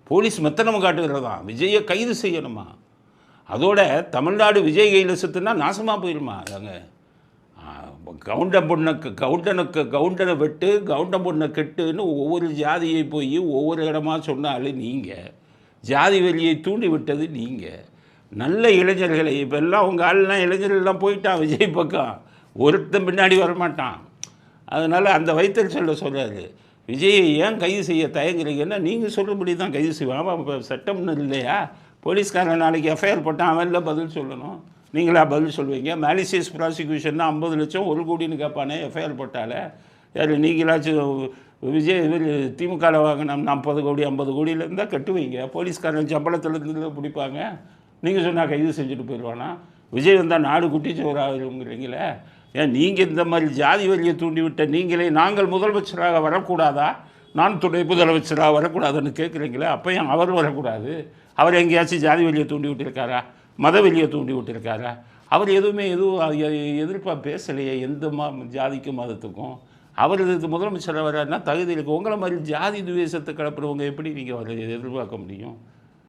Police மெத்தனம் காட்டுகிறதா, விஜயை கைது செய்யணுமா? அதோட தமிழ்நாடு விஜய் கையில் சுற்றுனா நாசமாக போயிடுமா? அங்க கவுண்டனை வெட்டு, கவுண்டன் பொண்ணை கெட்டுன்னு ஒவ்வொரு ஜாதியை போய் ஒவ்வொரு இடமா சொன்னாலும் நீங்கள், ஜாதி வெளியை தூண்டி விட்டது நீங்கள். நல்ல இளைஞர்களை இப்போ எல்லாம் உங்கள் ஆள்லாம் இளைஞர்கள்லாம் போயிட்டான் விஜய் பக்கம், ஒருத்தன் பின்னாடி வரமாட்டான். அதனால் அந்த வைத்தல் சொல்கிறாரு, விஜயை ஏன் கைது செய்ய தயங்குறீங்கன்னா நீங்கள் சொல்கிறபடி தான் கைது செய்வான். அவன் இப்போ சட்டம்னு இல்லையா? போலீஸ்காரன் நாளைக்கு எஃப்ஐஆர் போட்டால் அவன்ல பதில் சொல்லணும், நீங்களா பதில் சொல்வீங்க? மேலிசியஸ் ப்ராசிக்யூஷன்னா 50 லட்சம் 1 கோடின்னு கேட்பானே எஃப்ஐஆர் போட்டாலே. யார் நீங்களாச்சும் விஜய் திமுகவில் வாங்கினா 40 கோடி 50 கோடியில் இருந்தால் கட்டுவீங்க, போலீஸ்காரன் சம்பளத்துலேருந்து பிடிப்பாங்க. நீங்கள் சொன்னால் கைது செஞ்சுட்டு போயிடுவானா? விஜய் வந்தால் நாடு குட்டிச்சோறாகிறீங்களே. ஏன் நீங்கள் இந்த மாதிரி ஜாதி வழியை தூண்டிவிட்ட நீங்களே நாங்கள் முதலமைச்சராக வரக்கூடாதா, நான் துணை முதலமைச்சராக வரக்கூடாதுன்னு கேட்குறீங்களே, அப்போ ஏன் அவர் வரக்கூடாது? அவர் எங்கேயாச்சும் ஜாதி வழியை தூண்டி விட்டுருக்காரா, மத வெளியை தூண்டி விட்டுருக்காரா? அவர் எதுவும் எதிர்ப்பாக பேசலையே எந்த ஜாதிக்கும் மதத்துக்கும். அவர் இது முதலமைச்சராக வர்றாருன்னா தகுதி இருக்குது. உங்களை மாதிரி ஜாதி துவேஷத்தை கிளப்புறவங்க எப்படி நீங்கள் எதிர்பார்க்க முடியும்?